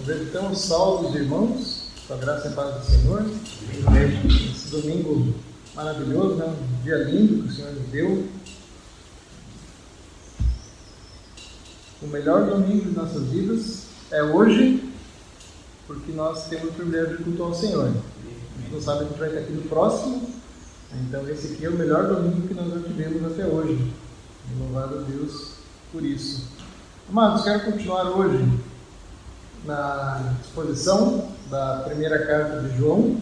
Meditamos salvos, irmãos, com a graça e paz do Senhor. Esse domingo maravilhoso, né? Um dia lindo que o Senhor nos deu. O melhor domingo de nossas vidas é hoje, porque nós temos o privilégio de cultuar ao Senhor. A gente não sabe o que vai estar aqui no próximo, então esse aqui é o melhor domingo que nós já tivemos até hoje. Louvado a Deus por isso. Amados, quero continuar hoje na exposição da primeira carta de João.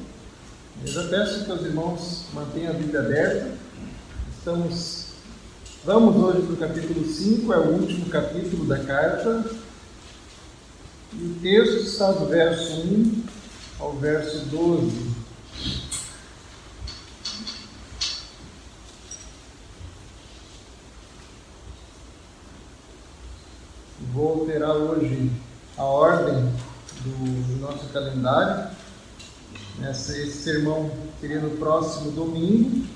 Eu já peço que os irmãos mantenham a Bíblia aberta. Vamos hoje para o capítulo 5, é o último capítulo da carta. E o texto está do verso 1 ao verso 12. Vou alterar hoje a ordem do nosso calendário. Esse sermão seria no próximo domingo.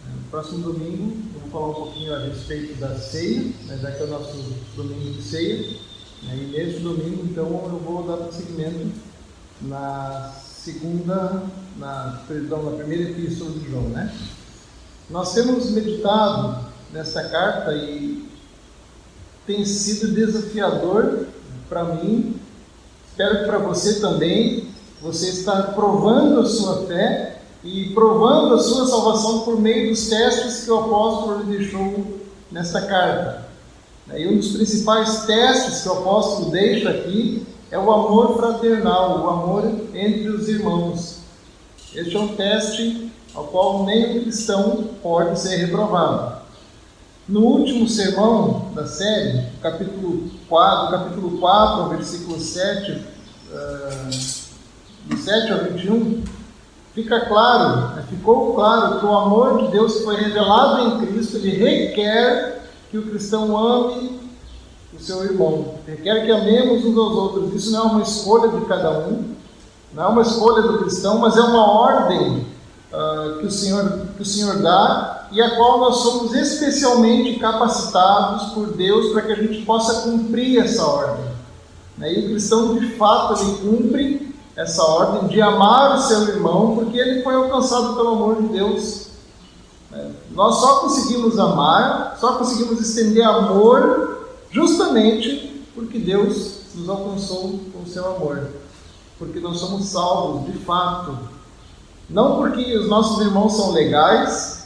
No próximo domingo eu vou falar um pouquinho a respeito da ceia, já que é o nosso domingo de ceia. E neste domingo, então, eu vou dar prosseguimento na primeira epístola de João, né? Nós temos meditado nessa carta e tem sido desafiador para mim, espero que para você também. Você está provando a sua fé e provando a sua salvação por meio dos testes que o apóstolo lhe deixou nesta carta. E um dos principais testes que o apóstolo deixa aqui é o amor fraternal, o amor entre os irmãos. Este é um teste ao qual nenhum cristão pode ser reprovado. No último sermão da série, capítulo 4, versículo 7, do 7 ao 21, ficou claro que o amor de Deus que foi revelado em Cristo, ele requer que o cristão ame o seu irmão, requer que amemos uns aos outros. Isso não é uma escolha de cada um, não é uma escolha do cristão, mas é uma ordem que o Senhor dá, e a qual nós somos especialmente capacitados por Deus para que a gente possa cumprir essa ordem. E o cristão, de fato, ele cumpre essa ordem de amar o seu irmão, porque ele foi alcançado pelo amor de Deus. Nós só conseguimos amar, só conseguimos estender amor, justamente porque Deus nos alcançou com o seu amor. Porque nós somos salvos, de fato. Não porque os nossos irmãos são legais,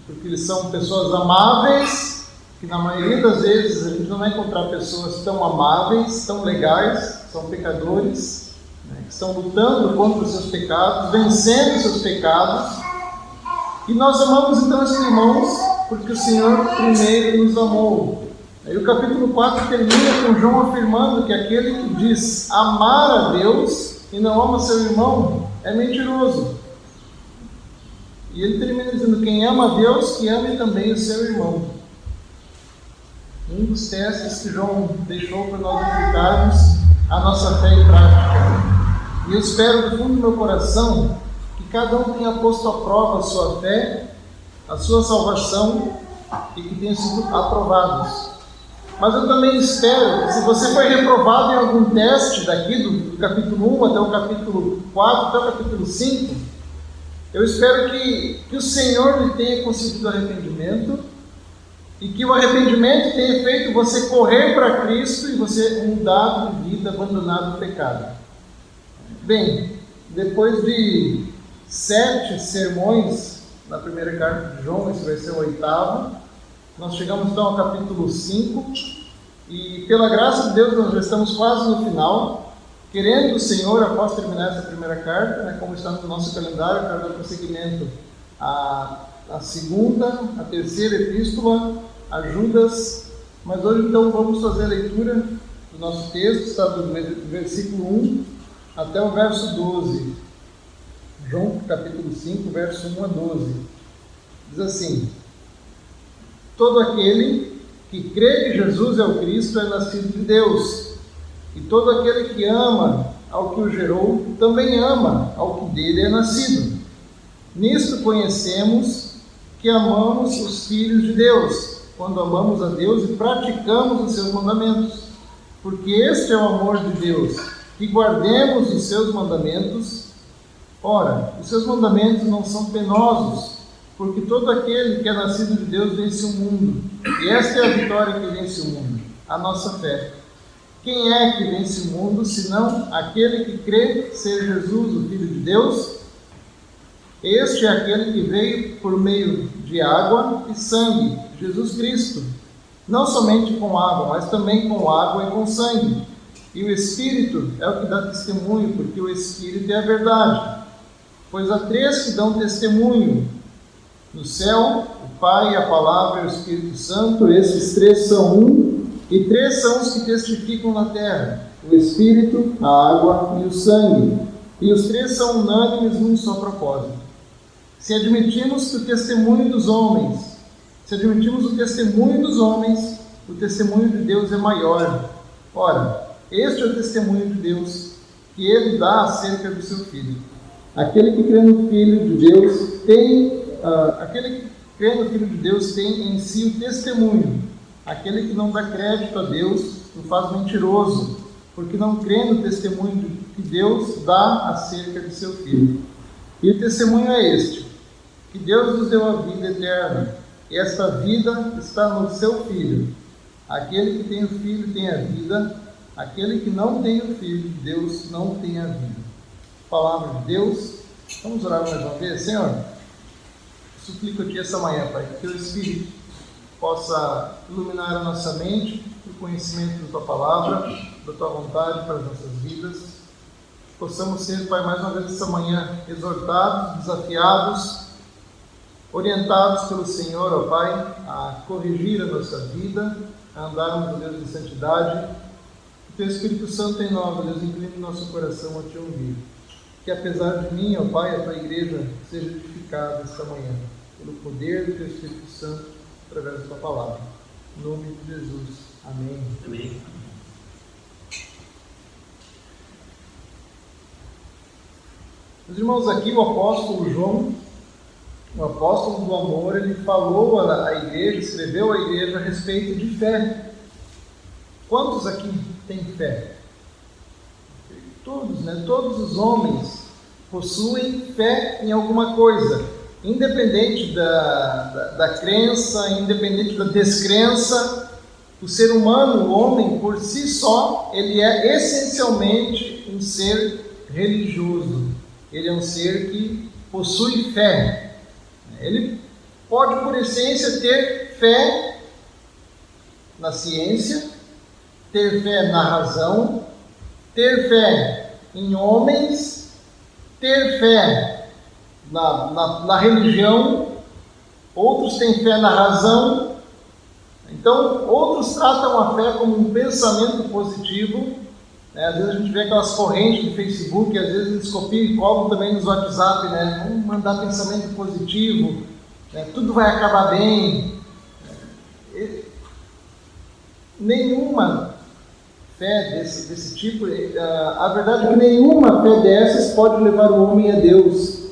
porque eles são pessoas amáveis, que na maioria das vezes a gente não vai encontrar pessoas tão amáveis, tão legais, são pecadores, que estão lutando contra os seus pecados, vencendo os seus pecados. E nós amamos então esses irmãos porque o Senhor primeiro nos amou. Aí o capítulo 4 termina com João afirmando que aquele que diz amar a Deus e não ama seu irmão é mentiroso. E ele termina dizendo: quem ama a Deus, que ame também o seu irmão. Um dos testes que João deixou para nós aplicarmos a nossa fé em prática. E eu espero do fundo do meu coração que cada um tenha posto à prova a sua fé, a sua salvação, e que tenham sido aprovados. Mas eu também espero que, se você foi reprovado em algum teste daqui, do capítulo 1 até o capítulo 4, até o capítulo 5, eu espero que o Senhor lhe tenha concedido arrependimento, e que o arrependimento tenha feito você correr para Cristo e você mudar de vida, abandonar o pecado. Bem, depois de 7 sermões na primeira carta de João, esse vai ser o 8º, nós chegamos então ao capítulo 5, e pela graça de Deus nós já estamos quase no final. Querendo o Senhor, após terminar essa primeira carta, como está no nosso calendário, eu quero dar prosseguimento à segunda, à terceira epístola, a Judas. Mas hoje então vamos fazer a leitura do nosso texto, está do versículo 1 até o verso 12. João capítulo 5, verso 1 a 12. Diz assim: todo aquele que crê que Jesus é o Cristo é nascido de Deus. E todo aquele que ama ao que o gerou, também ama ao que dele é nascido. Nisto conhecemos que amamos os filhos de Deus, quando amamos a Deus e praticamos os seus mandamentos. Porque este é o amor de Deus, que guardemos os seus mandamentos. Ora, os seus mandamentos não são penosos, porque todo aquele que é nascido de Deus vence o mundo. E esta é a vitória que vence o mundo, a nossa fé. Quem é que vence o mundo, senão aquele que crê ser Jesus, o Filho de Deus? Este é aquele que veio por meio de água e sangue, Jesus Cristo. Não somente com água, mas também com água e com sangue. E o Espírito é o que dá testemunho, porque o Espírito é a verdade. Pois há três que dão testemunho: no céu, o Pai, a Palavra e o Espírito Santo. Esses três são um, e três são os que testificam na terra: o Espírito, a água e o sangue. E os três são unânimes num só propósito. Se admitimos que o testemunho dos homens, o testemunho de Deus é maior. Ora, este é o testemunho de Deus que Ele dá acerca do seu Filho. Aquele que crê no Filho de Deus tem em si o testemunho. Aquele que não dá crédito a Deus o faz mentiroso, porque não crê no testemunho que Deus dá acerca de seu Filho. E o testemunho é este: que Deus nos deu a vida eterna, e esta vida está no seu Filho. Aquele que tem o Filho tem a vida, aquele que não tem o Filho de Deus não tem a vida. Palavra de Deus. Vamos orar mais uma vez. Senhor, suplico-te essa manhã, Pai, que teu Espírito possa iluminar a nossa mente, o conhecimento da tua palavra, da tua vontade para as nossas vidas. Possamos ser, Pai, mais uma vez essa manhã exortados, desafiados, orientados pelo Senhor, ó Pai, a corrigir a nossa vida, a andarmos, ó Deus, em santidade. Que teu Espírito Santo em nós, ó Deus, incline nosso coração a te ouvir. Que apesar de mim, ó Pai, a tua igreja seja edificada esta manhã, pelo poder do teu Espírito Santo, através da tua palavra. Em nome de Jesus. Amém. Amém. Meus irmãos, aqui o apóstolo João, o apóstolo do amor, ele falou à igreja, escreveu à igreja a respeito de fé. Quantos aqui têm fé? Todos, né? Todos os homens possuem fé em alguma coisa, independente da crença, independente da descrença. O ser humano, o homem, por si só, ele é essencialmente um ser religioso. Ele é um ser que possui fé. Ele pode, por essência, ter fé na ciência, ter fé na razão, ter fé em homens, ter fé na religião. Outros têm fé na razão. Então, outros tratam a fé como um pensamento positivo. Às vezes a gente vê aquelas correntes do Facebook, às vezes eles copiam e colam também nos WhatsApp, né? Vamos mandar pensamento positivo, né? Tudo vai acabar bem. Nenhuma fé desse tipo, a verdade é que nenhuma fé dessas pode levar o homem a Deus.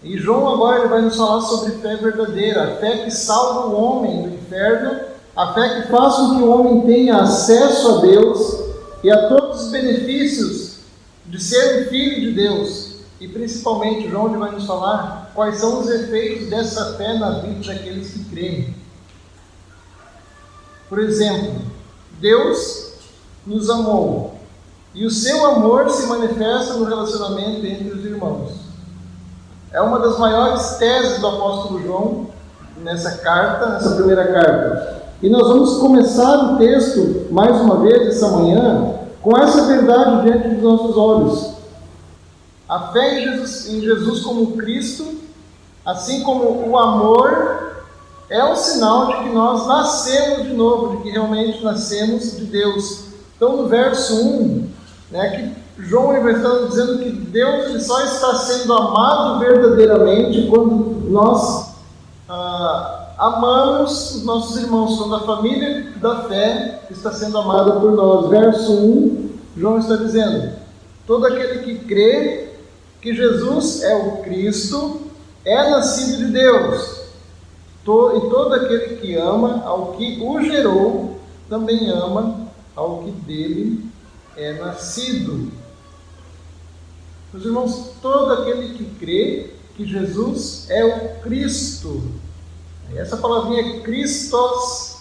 E João agora ele vai nos falar sobre fé verdadeira, a fé que salva o homem do inferno, a fé que faz com que o homem tenha acesso a Deus e a todos os benefícios de ser um filho de Deus. E principalmente, João vai nos falar quais são os efeitos dessa fé na vida daqueles que creem. Por exemplo, Deus nos amou, e o seu amor se manifesta no relacionamento entre os irmãos. É uma das maiores teses do apóstolo João nessa primeira carta. E nós vamos começar o texto, mais uma vez, essa manhã, com essa verdade diante dos nossos olhos. A fé em Jesus como Cristo, assim como o amor, é um sinal de que nós nascemos de novo, de que realmente nascemos de Deus. Então, no verso 1, que João vai estar dizendo que Deus ele só está sendo amado verdadeiramente quando nós amamos os nossos irmãos, quando a família da fé está sendo amada por nós. Verso 1, João está dizendo: todo aquele que crê que Jesus é o Cristo é nascido de Deus, e todo aquele que ama ao que o gerou também ama ao que dele é nascido. Meus irmãos, todo aquele que crê que Jesus é o Cristo. Essa palavrinha Christos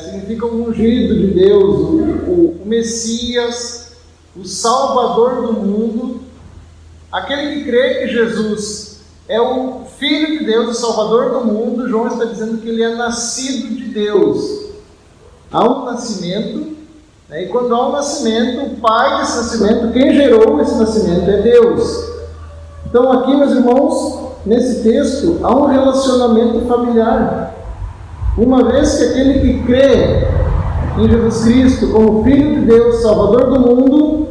significa o ungido de Deus, o Messias, o Salvador do mundo. Aquele que crê que Jesus é o Filho de Deus, o Salvador do mundo, João está dizendo que ele é nascido de Deus. Há um nascimento, e quando há um nascimento, o pai desse nascimento, quem gerou esse nascimento é Deus. Então aqui, meus irmãos, nesse texto, há um relacionamento familiar. Uma vez que aquele que crê em Jesus Cristo como Filho de Deus, Salvador do mundo,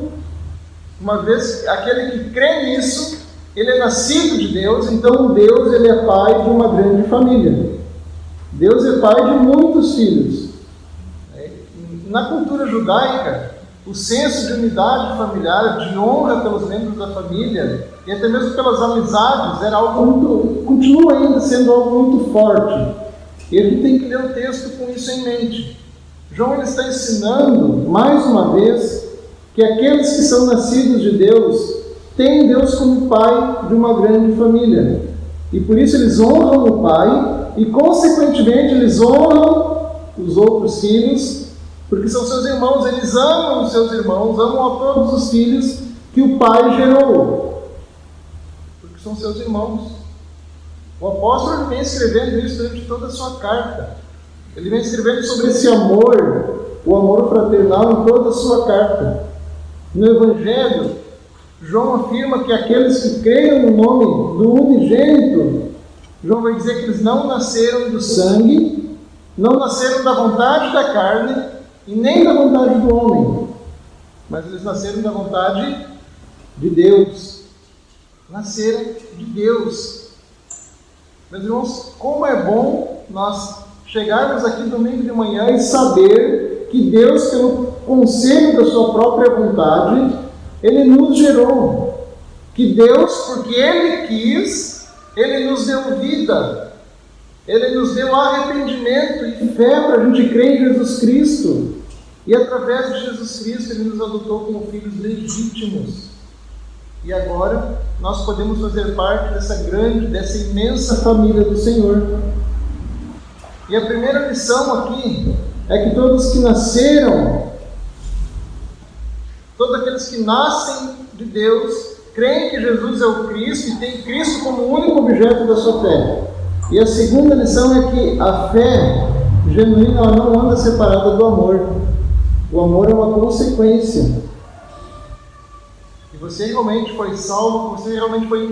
uma vez aquele que crê nisso, ele é nascido de Deus, então Deus ele é pai de uma grande família. Deus é pai de muitos filhos. Na cultura judaica, o senso de unidade familiar, de honra pelos membros da família e até mesmo pelas amizades, era algo continua ainda sendo algo muito forte. E a gente tem que ler o texto com isso em mente. João ele está ensinando, mais uma vez, que aqueles que são nascidos de Deus têm Deus como pai de uma grande família. E por isso eles honram o pai e, consequentemente, eles honram os outros filhos, porque são seus irmãos, eles amam os seus irmãos, amam a todos os filhos que o pai gerou, porque são seus irmãos. O apóstolo vem escrevendo isso durante toda a sua carta. Ele vem escrevendo sobre esse amor, o amor fraternal, em toda a sua carta. No Evangelho, João afirma que aqueles que creiam no nome do unigênito, João vai dizer que eles não nasceram do sangue, não nasceram da vontade da carne, e nem da vontade do homem, mas eles nasceram da vontade de Deus. Nasceram de Deus. Meus irmãos, como é bom nós chegarmos aqui domingo de manhã e saber que Deus, pelo conselho da sua própria vontade, Ele nos gerou. Que Deus, porque Ele quis, Ele nos deu vida. Ele nos deu arrependimento e fé para a gente crer em Jesus Cristo. E através de Jesus Cristo, Ele nos adotou como filhos legítimos. E agora, nós podemos fazer parte dessa imensa família do Senhor. E a primeira lição aqui é que todos que nasceram, todos aqueles que nascem de Deus, creem que Jesus é o Cristo e têm Cristo como o único objeto da sua fé. E a segunda lição é que a fé genuína ela não anda separada do amor. O amor é uma consequência. E você realmente foi salvo, você realmente foi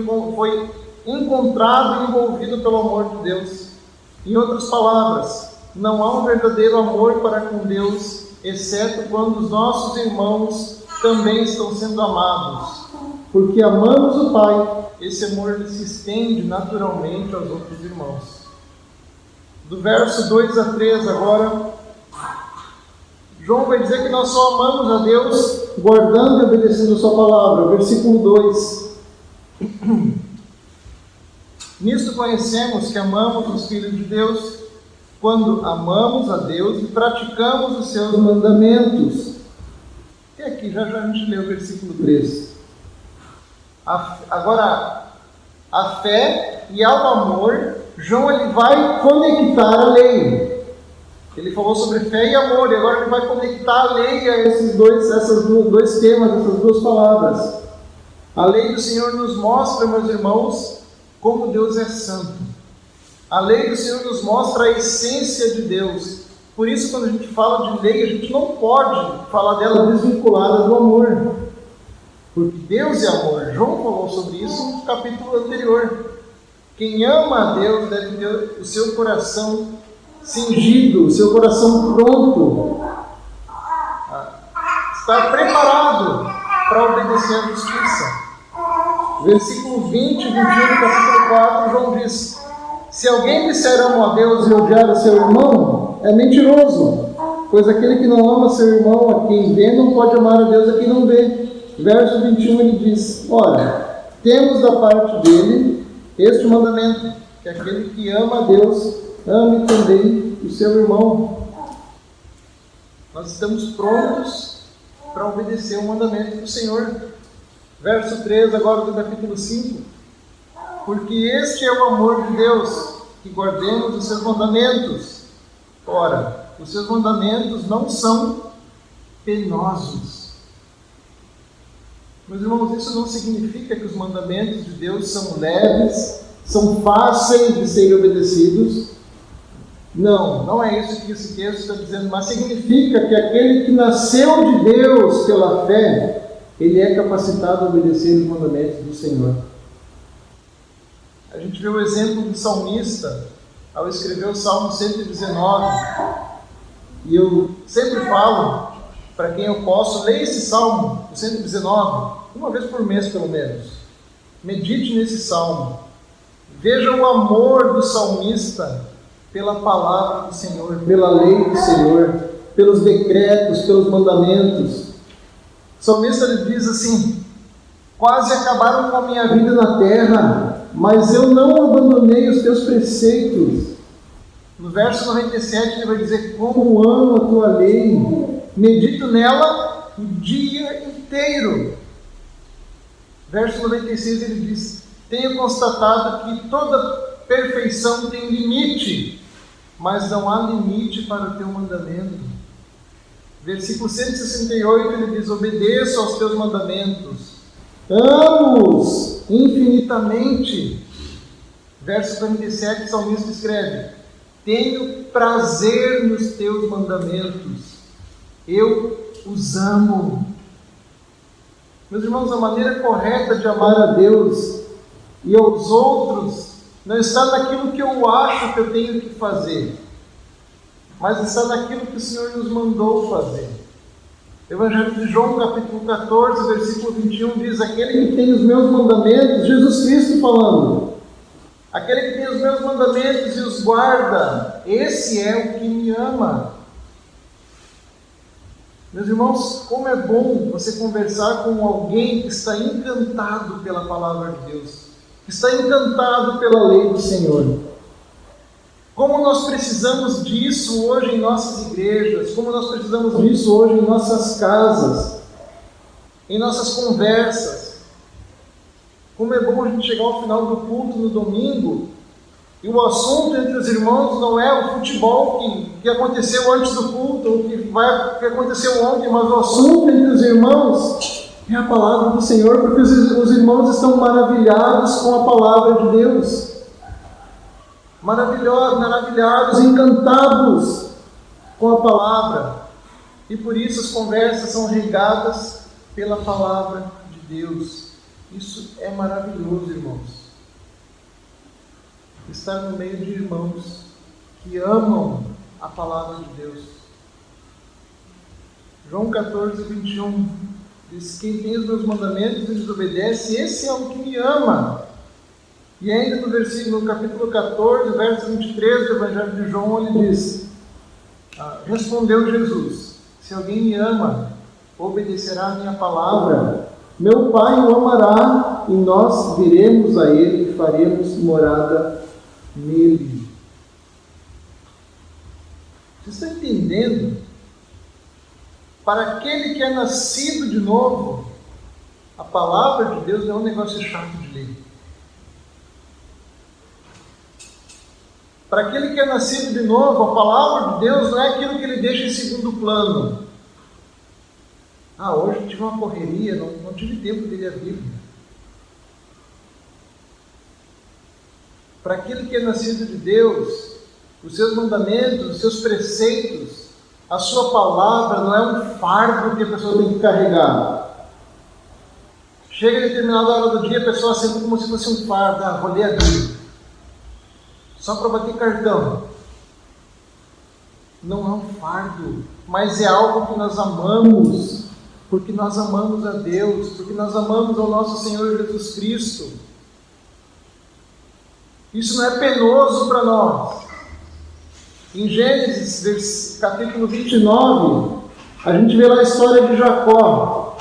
encontrado e envolvido pelo amor de Deus. Em outras palavras, não há um verdadeiro amor para com Deus, exceto quando os nossos irmãos também estão sendo amados. Porque amamos o Pai, esse amor se estende naturalmente aos outros irmãos. Do verso 2 a 3 agora, João vai dizer que nós só amamos a Deus guardando e obedecendo a sua palavra. Versículo 2. Nisto conhecemos que amamos os filhos de Deus, quando amamos a Deus e praticamos os seus mandamentos. E aqui, já a gente leu o versículo 3. Agora, a fé e ao amor, João ele vai conectar a lei. Ele falou sobre fé e amor, e agora ele vai conectar a lei a esses dois temas, essas duas palavras. A lei do Senhor nos mostra, meus irmãos, como Deus é santo. A lei do Senhor nos mostra a essência de Deus. Por isso, quando a gente fala de lei, a gente não pode falar dela desvinculada do amor. Porque Deus é amor. João falou sobre isso no capítulo anterior. Quem ama a Deus deve ter o seu coração cingido, o seu coração pronto, estar preparado para obedecer à justiça. Versículo 20 e 21 do capítulo 4, João diz: se alguém disser amo a Deus e odiar a seu irmão, é mentiroso, pois aquele que não ama seu irmão a quem vê, não pode amar a Deus a quem não vê. Verso 21 ele diz: ora, temos da parte dele este mandamento, que aquele que ama a Deus, ame também o seu irmão. Nós estamos prontos para obedecer o mandamento do Senhor. Verso 3 agora do capítulo 5. Porque este é o amor de Deus, que guardemos os seus mandamentos. Ora, os seus mandamentos não são penosos. Meus irmãos, isso não significa que os mandamentos de Deus são leves, são fáceis de serem obedecidos. Não, não é isso que esse texto está dizendo, mas significa que aquele que nasceu de Deus pela fé, ele é capacitado a obedecer os mandamentos do Senhor. A gente vê o exemplo do salmista ao escrever o Salmo 119. E eu sempre falo, para quem eu posso, leia esse Salmo, o 119, uma vez por mês pelo menos. Medite nesse Salmo. Veja o amor do salmista pela palavra do Senhor, pela lei do Senhor, pelos decretos, pelos mandamentos. O salmista ele diz assim: quase acabaram com a minha vida na terra, mas eu não abandonei os teus preceitos. No verso 97 ele vai dizer: como amo a tua lei, medito nela o dia inteiro. Verso 96 ele diz: tenho constatado que toda perfeição tem limite, mas não há limite para o teu mandamento. Versículo 168 ele diz: obedeço aos teus mandamentos, amo-os infinitamente. Verso 47 o salmista escreve: tenho prazer nos teus mandamentos, eu os amo. Meus irmãos, a maneira correta de amar a Deus e aos outros não está naquilo que eu acho que eu tenho que fazer, mas está naquilo que o Senhor nos mandou fazer. O Evangelho de João, capítulo 14, versículo 21, diz: aquele que tem os meus mandamentos, Jesus Cristo falando, aquele que tem os meus mandamentos e os guarda, esse é o que me ama. Meus irmãos, como é bom você conversar com alguém que está encantado pela palavra de Deus, que está encantado pela lei do Senhor. Como nós precisamos disso hoje em nossas igrejas, como nós precisamos disso hoje em nossas casas, em nossas conversas. Como é bom a gente chegar ao final do culto no domingo e o assunto entre os irmãos não é o futebol que aconteceu antes do culto, ou que aconteceu ontem, mas o assunto entre os irmãos é a palavra do Senhor, porque os irmãos estão maravilhados com a palavra de Deus. Maravilhados, encantados com a palavra. E por isso as conversas são regadas pela palavra de Deus. Isso é maravilhoso, irmãos. Estar no meio de irmãos que amam a palavra de Deus. João 14, 21 diz: quem tem os meus mandamentos e lhes obedece, esse é o que me ama. E ainda no capítulo 14, verso 23 do Evangelho de João, ele diz: respondeu Jesus: se alguém me ama, obedecerá a minha palavra. Meu Pai o amará, e nós viremos a ele e faremos morada nele. Você está entendendo? Para aquele que é nascido de novo, a palavra de Deus não é um negócio chato de ler. Para aquele que é nascido de novo, a palavra de Deus não é aquilo que ele deixa em segundo plano. Hoje eu tive uma correria, não tive tempo de ler a Bíblia. Para aquele que é nascido de Deus, os seus mandamentos, os seus preceitos, a sua palavra não é um fardo que a pessoa tem que carregar. Chega em determinada hora do dia, a pessoa sente como se fosse um fardo. Vou ler a Bíblia só para bater cartão. Não é um fardo, mas é algo que nós amamos, porque nós amamos a Deus, porque nós amamos ao nosso Senhor Jesus Cristo. Isso não é penoso para nós. Em Gênesis, capítulo 29, a gente vê lá a história de Jacó.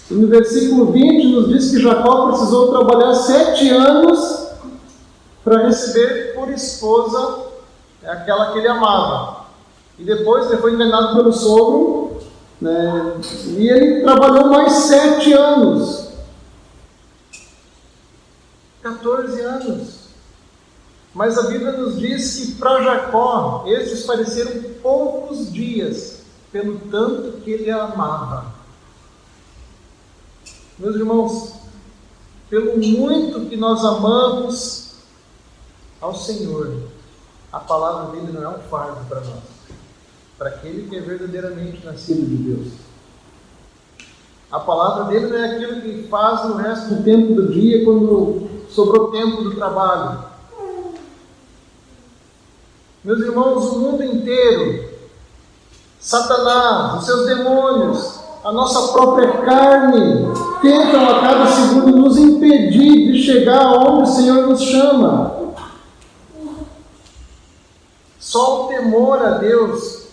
E no versículo 20 nos diz que Jacó precisou trabalhar 7 anos para receber por esposa aquela que ele amava. E depois ele foi enganado pelo sogro né? E ele trabalhou mais 7 anos. 14 anos. Mas a Bíblia nos diz que para Jacó, esses pareceram poucos dias, pelo tanto que ele a amava. Meus irmãos, pelo muito que nós amamos ao Senhor, a palavra dele não é um fardo para nós, para aquele que é verdadeiramente nascido de Deus. A palavra dele não é aquilo que faz no resto do tempo do dia, quando sobrou tempo do trabalho. Meus irmãos, o mundo inteiro, Satanás, os seus demônios, a nossa própria carne, tentam a cada segundo nos impedir de chegar aonde o Senhor nos chama. Só o temor a Deus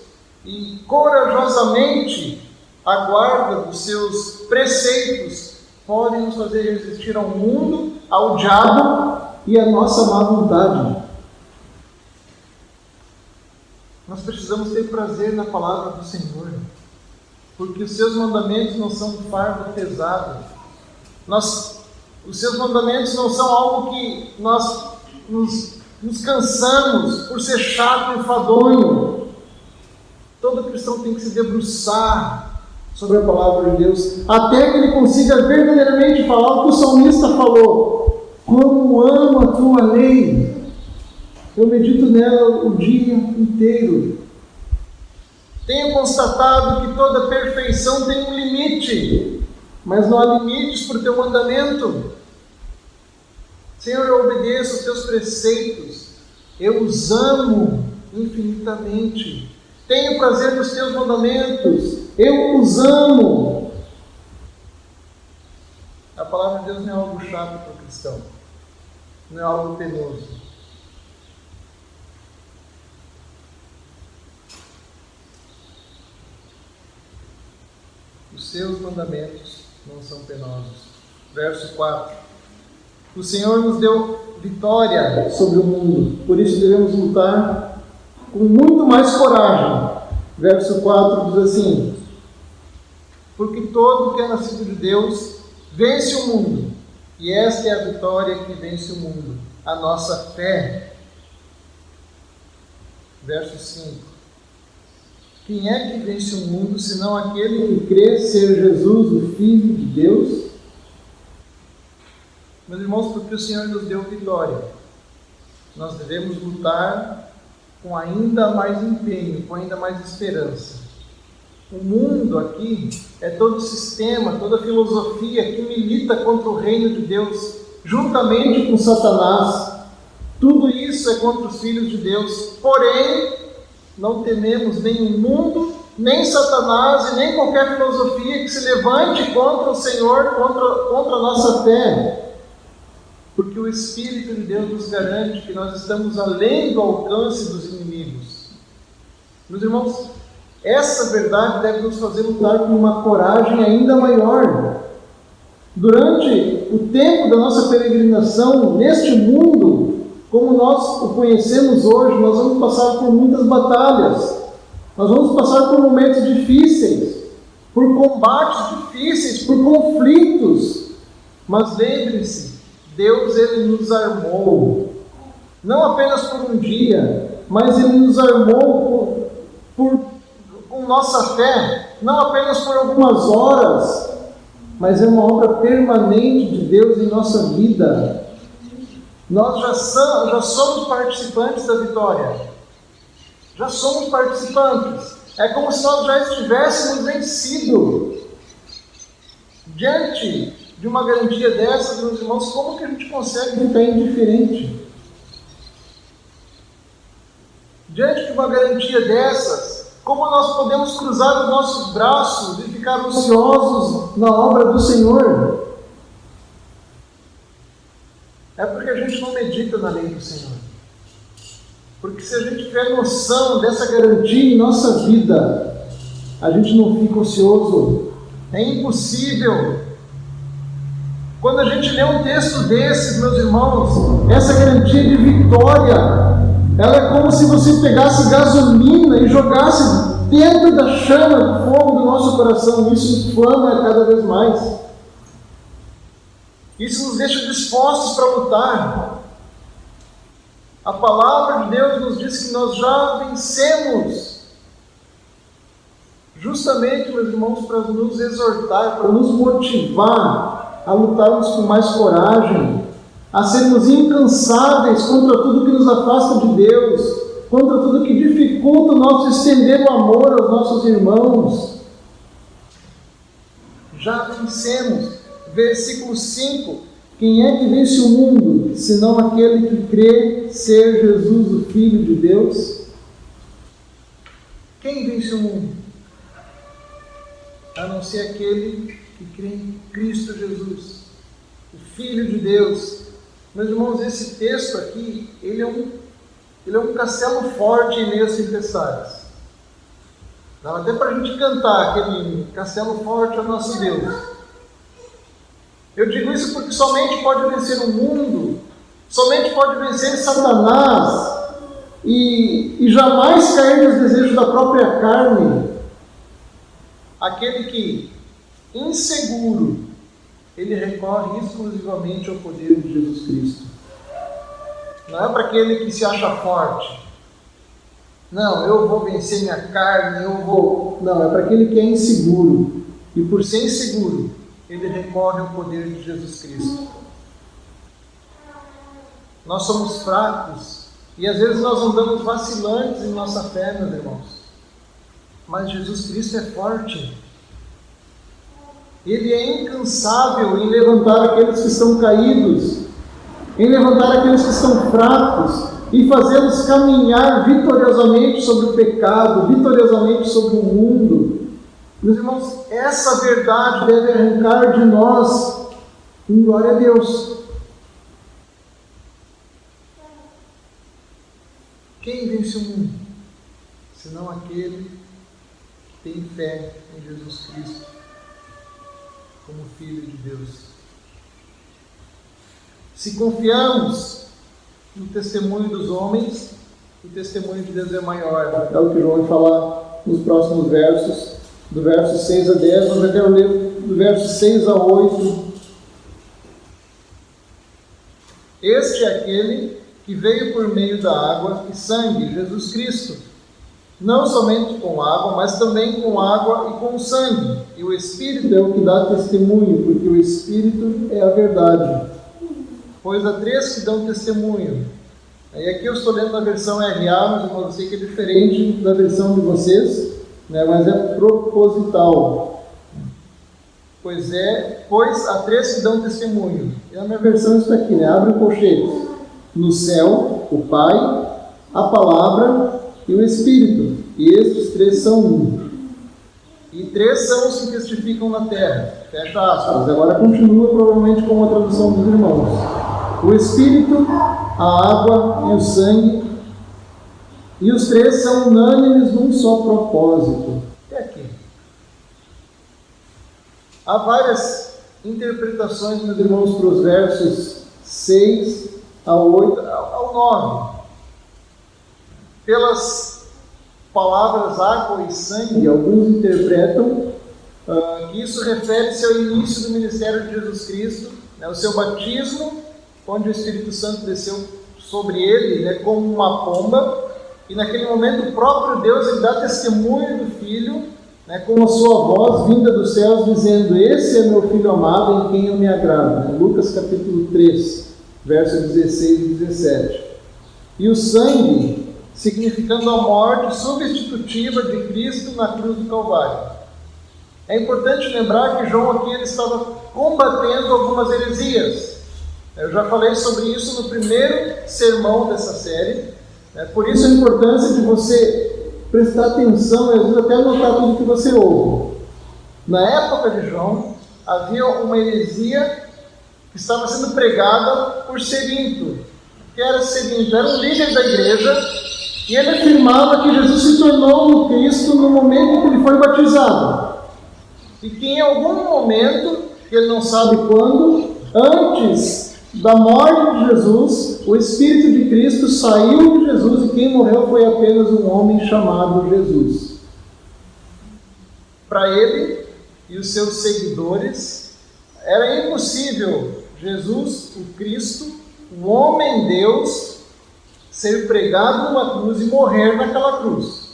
e corajosamente a guarda dos seus preceitos podem nos fazer resistir ao mundo, ao diabo e à nossa má vontade. Nós precisamos ter prazer na palavra do Senhor, porque os seus mandamentos não são um fardo pesado. Os seus mandamentos não são algo que nós nos cansamos por ser chato e enfadonho. Todo cristão tem que se debruçar sobre a palavra de Deus, até que ele consiga verdadeiramente falar o que o salmista falou: como amo a tua lei, eu medito nela o dia inteiro. Tenho constatado que toda perfeição tem um limite, mas não há limites para o teu mandamento. Senhor, eu obedeço os teus preceitos, eu os amo infinitamente. Tenho prazer nos teus mandamentos, eu os amo. A palavra de Deus não é algo chato para o cristão, não é algo penoso. Os seus mandamentos não são penosos. Verso 4. O Senhor nos deu vitória sobre o mundo, por isso devemos lutar com muito mais coragem. Verso 4 diz assim: porque todo que é nascido de Deus vence o mundo, e esta é a vitória que vence o mundo, a nossa fé. Verso 5. Quem é que vence o mundo, senão aquele que crê ser Jesus, o Filho de Deus? Meus irmãos, porque o Senhor nos deu vitória, nós devemos lutar com ainda mais empenho, com ainda mais esperança. O mundo aqui é todo sistema, toda filosofia que milita contra o reino de Deus, juntamente com Satanás. Tudo isso é contra os filhos de Deus. Porém, não tememos nem o mundo, nem Satanás e nem qualquer filosofia que se levante contra o Senhor, contra a nossa fé. Porque o Espírito de Deus nos garante que nós estamos além do alcance dos inimigos. Meus irmãos, essa verdade deve nos fazer lutar com uma coragem ainda maior. Durante o tempo da nossa peregrinação neste mundo, como nós o conhecemos hoje, nós vamos passar por muitas batalhas, nós vamos passar por momentos difíceis, por combates difíceis, por conflitos. Mas lembre-se, Deus, Ele nos armou, não apenas por um dia, mas Ele nos armou com nossa fé, não apenas por algumas horas, mas é uma obra permanente de Deus em nossa vida. Nós já somos participantes da vitória, já somos participantes. É como se nós já estivéssemos vencido. Diante de uma garantia dessa, meus irmãos, como que a gente consegue ficar indiferente? Diante de uma garantia dessas, como nós podemos cruzar os nossos braços e ficar ociosos na obra do Senhor? É porque a gente não medita na lei do Senhor. Porque se a gente tiver noção dessa garantia em nossa vida, a gente não fica ocioso. É impossível. Quando a gente lê um texto desses, meus irmãos, essa garantia de vitória, ela é como se você pegasse gasolina e jogasse dentro da chama do fogo do nosso coração, isso inflama cada vez mais. Isso nos deixa dispostos para lutar. A palavra de Deus nos diz que nós já vencemos. Justamente, meus irmãos, para nos exortar, para nos motivar a lutarmos com mais coragem, a sermos incansáveis contra tudo que nos afasta de Deus, contra tudo que dificulta o nosso estender o amor aos nossos irmãos. Já vencemos. Versículo 5: quem é que vence o mundo, senão aquele que crê ser Jesus, o Filho de Deus? Quem vence o mundo? A não ser aquele que crê em Cristo Jesus, o Filho de Deus. Meus irmãos, esse texto aqui, ele é um castelo forte em meio às tempestades. Dá até para a gente cantar aquele castelo forte é o nosso Deus. Eu digo isso porque somente pode vencer o mundo, somente pode vencer Satanás e jamais cair nos desejos da própria carne. Aquele que, inseguro, ele recorre exclusivamente ao poder de Jesus Cristo. Não é para aquele que se acha forte. Não, eu vou vencer minha carne, Não, é para aquele que é inseguro. E por ser inseguro, ele recorre ao poder de Jesus Cristo. Nós somos fracos e às vezes nós andamos vacilantes em nossa fé, meus irmãos. Mas Jesus Cristo é forte. Ele é incansável em levantar aqueles que estão caídos, em levantar aqueles que estão fracos e fazê-los caminhar vitoriosamente sobre o pecado, vitoriosamente sobre o mundo. Meus irmãos, essa verdade deve arrancar de nós em glória a Deus. Quem vence o mundo, senão aquele que tem fé em Jesus Cristo como Filho de Deus? Se confiamos no testemunho dos homens, o testemunho de Deus é maior. É o que João vai falar nos próximos versos, do verso 6 a 10, nós até ler do verso 6 a 8. Este é aquele que veio por meio da água e sangue, Jesus Cristo, não somente com água, mas também com água e com sangue. E o Espírito é o que dá testemunho, porque o Espírito é a verdade. Pois há três que dão testemunho. E aqui eu estou lendo na versão RA, mas eu sei que é diferente da versão de vocês, né? Mas é proposital. Pois há três que dão testemunho. E a minha versão está aqui, né? Abre o colchete. No céu, o Pai, a Palavra e o Espírito. E estes três são um. E três são os que testificam na terra. Fecha aspas. Agora continua provavelmente com a tradução dos irmãos. O Espírito, a água e o sangue. E os três são unânimes num só propósito. Até aqui. Há várias interpretações, meus irmãos, para os versos 6 ao 8, ao 9. Pelas palavras água e sangue, alguns interpretam que isso refere-se ao início do ministério de Jesus Cristo, né, o seu batismo, onde o Espírito Santo desceu sobre ele, né, como uma pomba, e naquele momento o próprio Deus ele dá testemunho do Filho, né, com a sua voz vinda dos céus, dizendo: esse é meu Filho amado em quem eu me agrado. Né, Lucas capítulo 3, versos 16 e 17. E o sangue, significando a morte substitutiva de Cristo na cruz do Calvário. É importante lembrar que João aqui ele estava combatendo algumas heresias. Eu já falei sobre isso no primeiro sermão dessa série. Por isso a importância de você prestar atenção e às vezes até anotar tudo que você ouve. Na época de João, havia uma heresia que estava sendo pregada por Cerinto. Que era Cerinto? Era um líder da igreja. E ele afirmava que Jesus se tornou o Cristo no momento em que ele foi batizado. E que em algum momento, que ele não sabe quando, antes da morte de Jesus, o Espírito de Cristo saiu de Jesus e quem morreu foi apenas um homem chamado Jesus. para ele e os seus seguidores era impossível Jesus, o Cristo, o homem-Deus, ser pregado numa cruz e morrer naquela cruz.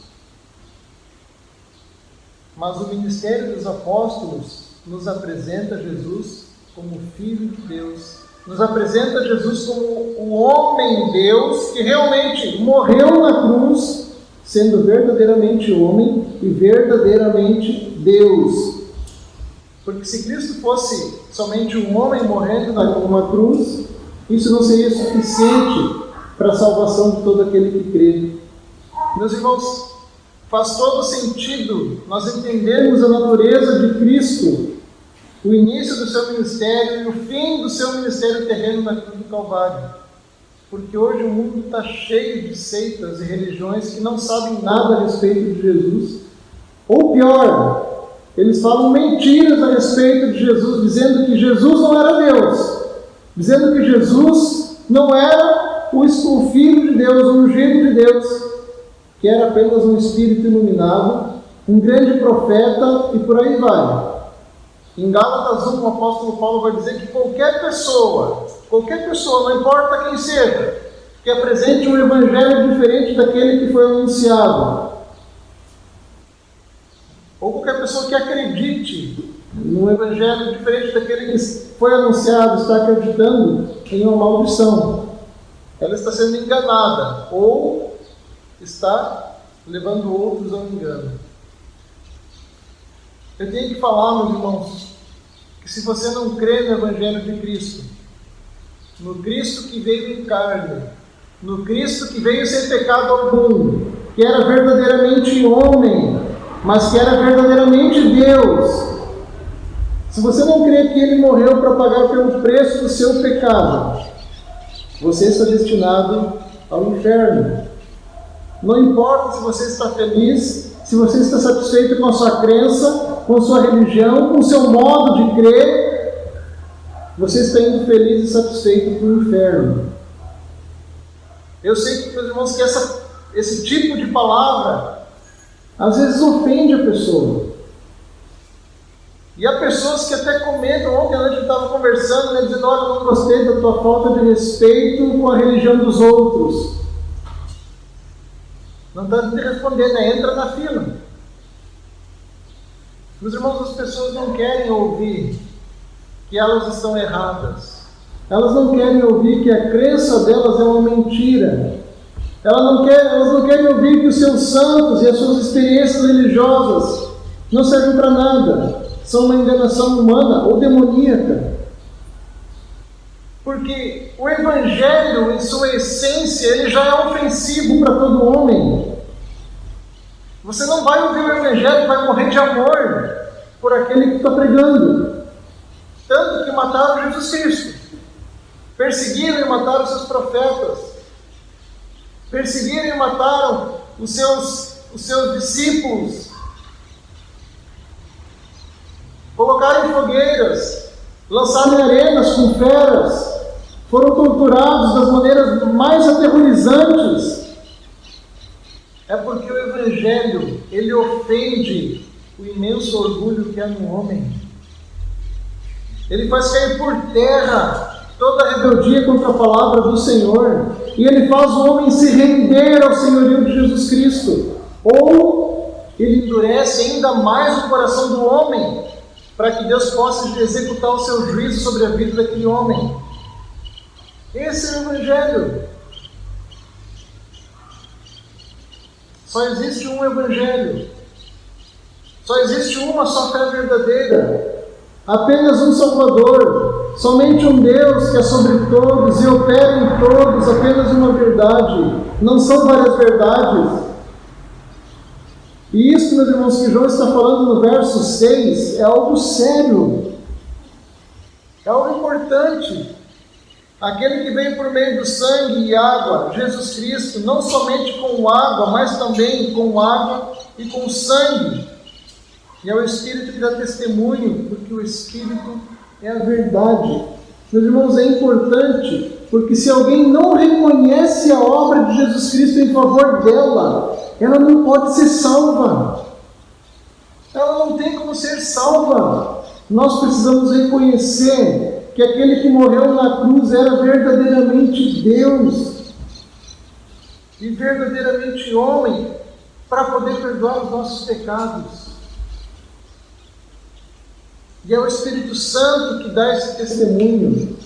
Mas o ministério dos apóstolos nos apresenta Jesus como Filho de Deus, nos apresenta Jesus como o homem-Deus que realmente morreu na cruz, sendo verdadeiramente homem e verdadeiramente Deus. Porque se Cristo fosse somente um homem morrendo numa cruz, isso não seria suficiente para a salvação de todo aquele que crê. Meus irmãos, faz todo sentido nós entendermos a natureza de Cristo, o início do seu ministério e o fim do seu ministério terreno na cruz do Calvário. Porque hoje o mundo está cheio de seitas e religiões que não sabem nada a respeito de Jesus. Ou pior, eles falam mentiras a respeito de Jesus, dizendo que Jesus não era Deus, dizendo que Jesus não era o Filho de Deus, o ungido de Deus, que era apenas um espírito iluminado, um grande profeta e por aí vai. Em Gálatas 1, o apóstolo Paulo vai dizer que qualquer pessoa, não importa quem seja, que apresente um evangelho diferente daquele que foi anunciado, ou qualquer pessoa que acredite num evangelho diferente daquele que foi anunciado, está acreditando em uma maldição. Ela está sendo enganada, ou está levando outros ao engano. Eu tenho que falar, meus irmãos, que se você não crê no Evangelho de Cristo, no Cristo que veio em carne, no Cristo que veio sem pecado algum, que era verdadeiramente homem, mas que era verdadeiramente Deus, se você não crê que Ele morreu para pagar pelo preço do seu pecado, você está destinado ao inferno. Não importa se você está feliz, se você está satisfeito com a sua crença, com a sua religião, com o seu modo de crer, você está indo feliz e satisfeito para o inferno. Eu sei que, meus irmãos, que esse tipo de palavra às vezes ofende a pessoa. E há pessoas que até comentam, ontem à noite eu estava conversando, né, dizendo, olha, eu não gostei da tua falta de respeito com a religião dos outros. Não está te respondendo, entra na fila. Meus irmãos, as pessoas não querem ouvir que elas estão erradas. Elas não querem ouvir que a crença delas é uma mentira. Elas não querem ouvir que os seus santos e as suas experiências religiosas não servem para nada. São uma enganação humana ou demoníaca. Porque o Evangelho, em sua essência, ele já é ofensivo para todo homem. Você não vai ouvir o Evangelho e vai morrer de amor por aquele que está pregando. Tanto que mataram Jesus Cristo. Perseguiram e mataram os seus profetas. Perseguiram e mataram os seus discípulos. Colocaram em fogueiras, lançaram em arenas com feras, foram torturados das maneiras mais aterrorizantes. É porque o Evangelho, ele ofende o imenso orgulho que há no homem. Ele faz cair por terra toda a rebeldia contra a palavra do Senhor, e ele faz o homem se render ao senhorio de Jesus Cristo, ou ele endurece ainda mais o coração do homem, para que Deus possa executar o seu juízo sobre a vida daquele homem. Esse é o Evangelho. Só existe um Evangelho. Só existe uma só fé verdadeira. Apenas um Salvador. Somente um Deus que é sobre todos e opera em todos apenas uma verdade. Não são várias verdades. E isso, meus irmãos, que João está falando no verso 6, é algo sério. É algo importante. Aquele que veio por meio do sangue e água, Jesus Cristo, não somente com água, mas também com água e com sangue. E é o Espírito que dá testemunho, porque o Espírito é a verdade. Meus irmãos, é importante, porque se alguém não reconhece a obra de Jesus Cristo em favor dela, ela não pode ser salva. ela não tem como ser salva. Nós precisamos reconhecer que aquele que morreu na cruz era verdadeiramente Deus e verdadeiramente homem, para poder perdoar os nossos pecados. E é o Espírito Santo que dá esse testemunho.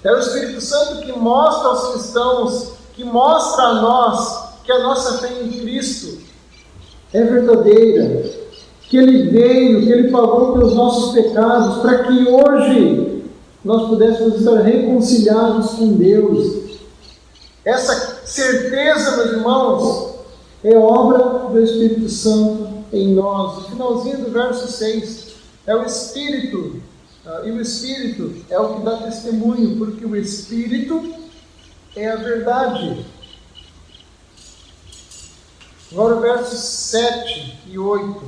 É o Espírito Santo que mostra aos cristãos, que mostra a nós que a nossa fé em Cristo é verdadeira, que Ele veio, que Ele pagou pelos nossos pecados, para que hoje nós pudéssemos estar reconciliados com Deus. Essa certeza, meus irmãos, é obra do Espírito Santo em nós. No finalzinho do verso 6, é o Espírito, e o Espírito é o que dá testemunho, porque o Espírito é a verdade. Agora, versos 7 e 8.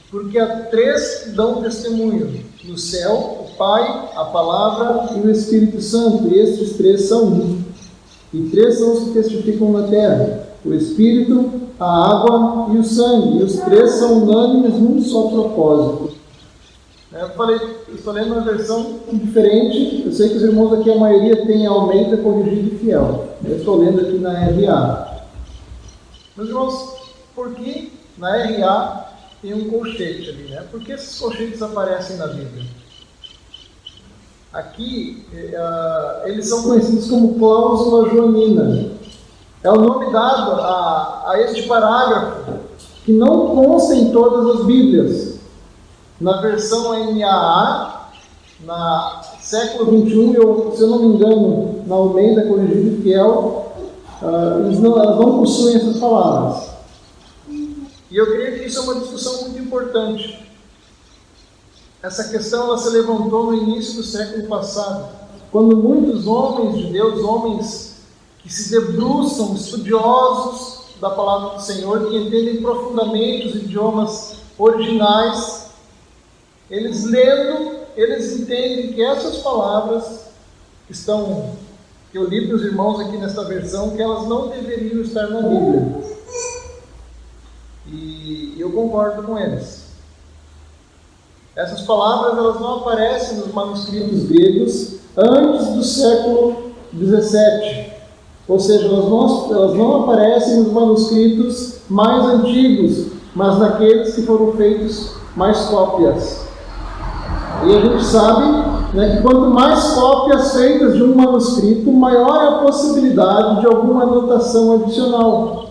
Porque há três que dão testemunho: no céu, o Pai, a Palavra e o Espírito Santo. E estes três são um. E três são os que testificam na terra: o Espírito, a água e o sangue. E os três são unânimes num só propósito. Eu estou lendo uma versão diferente. Eu sei que os irmãos aqui, a maioria tem Almeida, Corrigido e Fiel. Eu estou lendo aqui na RA. Meus irmãos, por que na RA tem um colchete ali, né? Por que esses colchetes aparecem na Bíblia? Aqui, eles são conhecidos como cláusula joanina. É o nome dado a este parágrafo, que não consta em todas as Bíblias. Na versão NAA, na século XXI, se eu não me engano, na Almeida, Corrigido e Fiel, elas não possuem essas palavras. E eu creio que isso é uma discussão muito importante. Essa questão ela se levantou no início do século passado, quando muitos homens de Deus, homens que se debruçam, estudiosos da palavra do Senhor, que entendem profundamente os idiomas originais, eles lendo, eles entendem que essas palavras que eu li para os irmãos aqui nesta versão, que elas não deveriam estar na Bíblia. E eu concordo com eles. Essas palavras elas não aparecem nos manuscritos gregos antes do século XVII. Ou seja, elas não aparecem nos manuscritos mais antigos, mas naqueles que foram feitos mais cópias. E a gente sabe, né, que quanto mais cópias feitas de um manuscrito, maior é a possibilidade de alguma anotação adicional.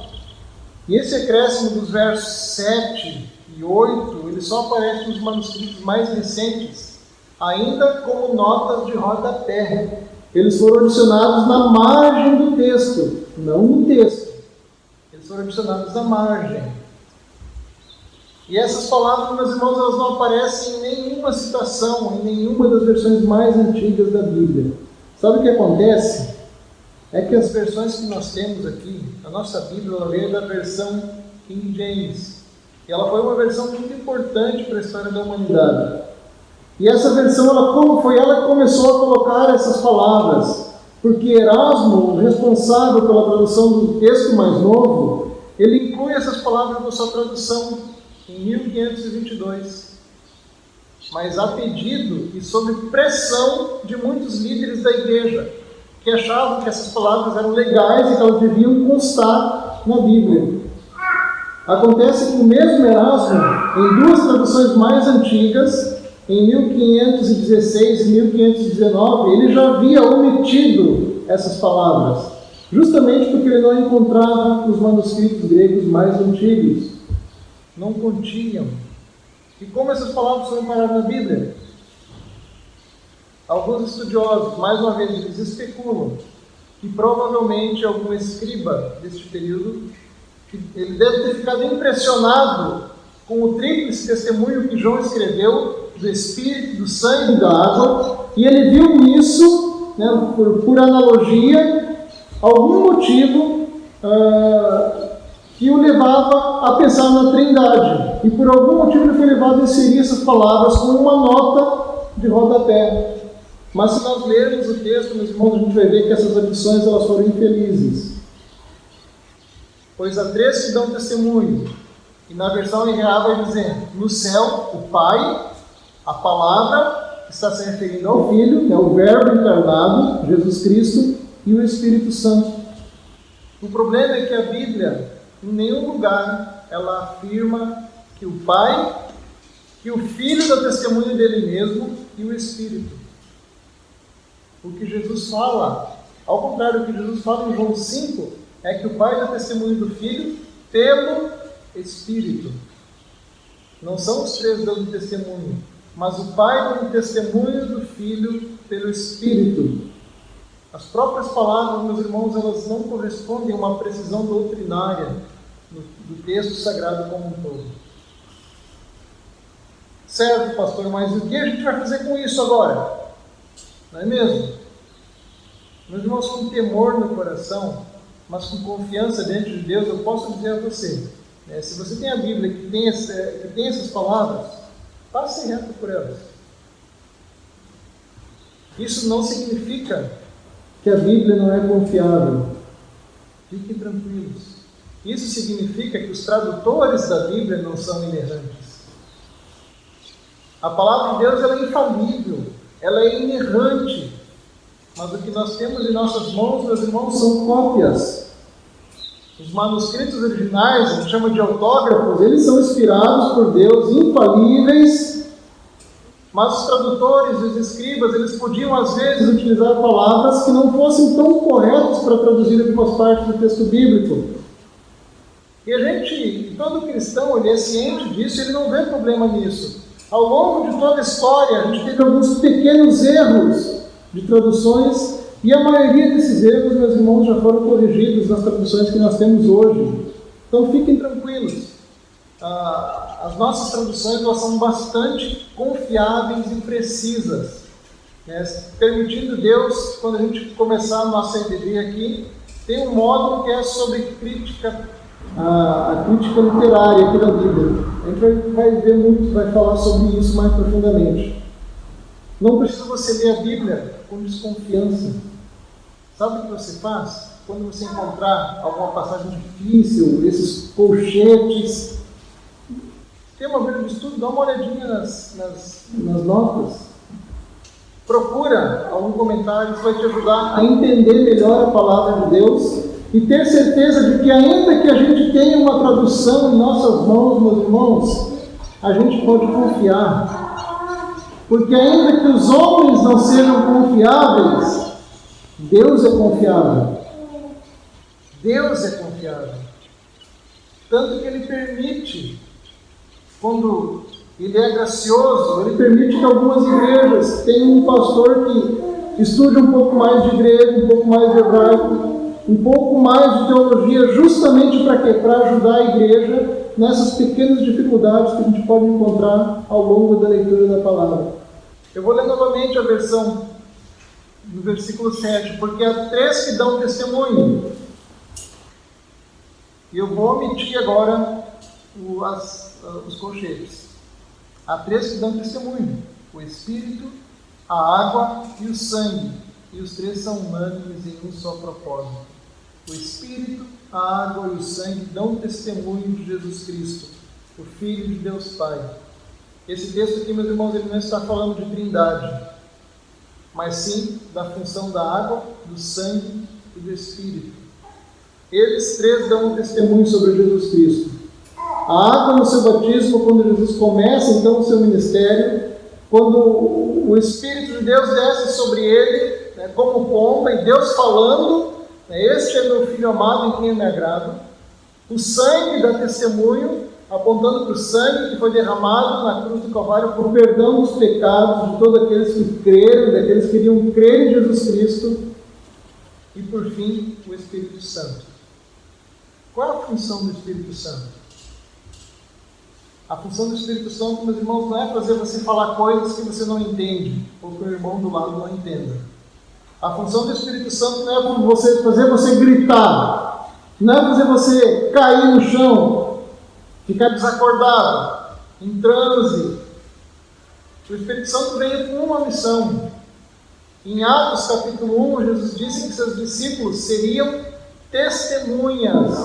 E esse acréscimo dos versos 7 e 8, ele só aparece nos manuscritos mais recentes, ainda como notas de rodapé. Eles foram adicionados na margem do texto, não no texto. Eles foram adicionados na margem. E essas palavras, meus irmãos, elas não aparecem em nenhuma citação, em nenhuma das versões mais antigas da Bíblia. Sabe o que acontece? É que as versões que nós temos aqui, a nossa Bíblia, ela veio da versão King James. E ela foi uma versão muito importante para a história da humanidade. E essa versão, foi ela que começou a colocar essas palavras. Porque Erasmo, o responsável pela tradução do texto mais novo, ele inclui essas palavras na sua tradução em 1522. Mas a pedido e sob pressão de muitos líderes da igreja, que achavam que essas palavras eram legais e que elas deviam constar na Bíblia. Acontece que o mesmo Erasmo, em duas traduções mais antigas, em 1516 e 1519, ele já havia omitido essas palavras, justamente porque ele não encontrava nos manuscritos gregos mais antigos. Não continham. E como essas palavras foram parar na Bíblia? Alguns estudiosos, mais uma vez, eles especulam que provavelmente algum escriba deste período, ele deve ter ficado impressionado com o tríplice testemunho que João escreveu do Espírito, do sangue e da água, e ele viu nisso, né, por analogia, algum motivo que o levava a pensar na Trindade, e por algum motivo ele foi levado a inserir essas palavras como uma nota de rodapé. Mas se nós lermos o texto, meus irmãos, a gente vai ver que essas adições elas foram infelizes. Pois há três que dão testemunho: E na versão NVA vai dizer, no céu, o Pai, a palavra, está se referindo ao Filho, que é o Verbo encarnado, Jesus Cristo, e o Espírito Santo. O problema é que a Bíblia, em nenhum lugar, ela afirma que o Pai, que o Filho dá testemunho dele mesmo e o Espírito. O que Jesus fala, ao contrário do que Jesus fala em João 5, é que o Pai dá testemunho do Filho pelo Espírito. Não são os três dando testemunho, mas o Pai dando testemunho do Filho pelo Espírito. As próprias palavras, meus irmãos, elas não correspondem a uma precisão doutrinária do texto sagrado como um todo. Certo, pastor, mas o que a gente vai fazer com isso agora? Não é mesmo? Meus irmãos, com temor no coração, mas com confiança diante de Deus, eu posso dizer a você, se você tem a Bíblia que tem essas palavras, passe reto por elas. Isso não significa que a Bíblia não é confiável. Fiquem tranquilos. Isso significa que os tradutores da Bíblia não são inerrantes. A palavra de Deus ela é infalível, ela é inerrante. Mas o que nós temos em nossas mãos, meus irmãos, são cópias. Os manuscritos originais, a gente chama de autógrafos, eles são inspirados por Deus, infalíveis. Mas os tradutores, os escribas, eles podiam às vezes utilizar palavras que não fossem tão corretas para traduzir algumas partes do texto bíblico. E a gente, todo cristão, ele é ciente disso, ele não vê problema nisso. Ao longo de toda a história, a gente teve alguns pequenos erros de traduções, e a maioria desses erros, meus irmãos, já foram corrigidos nas traduções que nós temos hoje. Então fiquem tranquilos. As nossas traduções elas são bastante confiáveis e precisas, permitindo Deus, quando a gente começar a nossa EBD aqui, tem um módulo que é sobre crítica, a crítica literária aqui da Bíblia. A gente vai ver muito, vai falar sobre isso mais profundamente. Não precisa você ler a Bíblia com desconfiança. Sabe o que você faz? Quando você encontrar alguma passagem difícil, esses colchetes, tem uma Bíblia de estudo, dá uma olhadinha nas notas. Procura algum comentário que vai te ajudar a entender melhor a palavra de Deus e ter certeza de que ainda que a gente tenha uma tradução em nossas mãos, meus irmãos, a gente pode confiar. Porque ainda que os homens não sejam confiáveis, Deus é confiável. Deus é confiável. Tanto que Ele permite, quando Ele é gracioso, Ele permite que algumas igrejas tenham um pastor que estude um pouco mais de grego, um pouco mais de hebraico, um pouco mais de teologia, justamente para quê? Para ajudar a igreja nessas pequenas dificuldades que a gente pode encontrar ao longo da leitura da palavra. Eu vou ler novamente a versão do versículo 7, porque há três que dão testemunho. E eu vou omitir agora os colchetes. Há três que dão testemunho: o Espírito, a água e o sangue. E os três são unânimes em um só propósito. O Espírito, a água e o sangue dão testemunho de Jesus Cristo, o Filho de Deus Pai. Esse texto aqui, meus irmãos, ele não está falando de trindade, mas sim da função da água, do sangue e do Espírito. Eles três dão um testemunho sobre Jesus Cristo. A água no seu batismo, quando Jesus começa então o seu ministério, quando o Espírito de Deus desce sobre ele, como pomba, e Deus falando, este é meu Filho amado em quem eu me agrado. O sangue dá testemunho, apontando para o sangue que foi derramado na cruz do Calvário por perdão dos pecados de todos aqueles que creram, daqueles que queriam crer em Jesus Cristo. E por fim, o Espírito Santo. Qual é a função do Espírito Santo? A função do Espírito Santo, meus irmãos, não é fazer você falar coisas que você não entende, ou que o irmão do lado não entenda. A função do Espírito Santo não é fazer você gritar, não é fazer você cair no chão, ficar desacordado, em transe. O Espírito Santo veio com uma missão. Em Atos capítulo 1, Jesus disse que seus discípulos seriam testemunhas.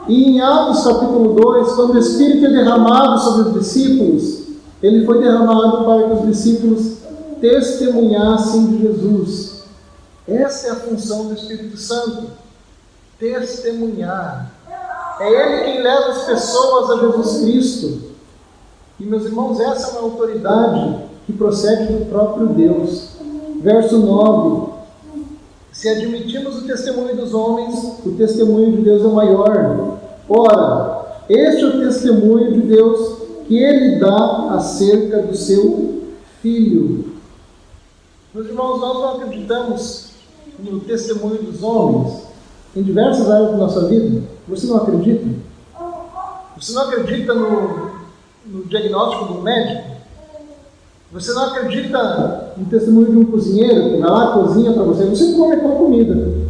E em Atos capítulo 2, quando o Espírito é derramado sobre os discípulos, ele foi derramado para que os discípulos testemunhassem de Jesus. Essa é a função do Espírito Santo, testemunhar. É Ele quem leva as pessoas a Jesus Cristo. E, meus irmãos, essa é uma autoridade que procede do próprio Deus. Verso 9: se admitimos o testemunho dos homens, o testemunho de Deus é maior. Ora, este é o testemunho de Deus que Ele dá acerca do seu Filho. Meus irmãos, nós não acreditamos no testemunho dos homens em diversas áreas da nossa vida. Você não acredita? Você não acredita no diagnóstico do médico? Você não acredita no testemunho de um cozinheiro que vai lá, cozinha para você? Você come aquela comida.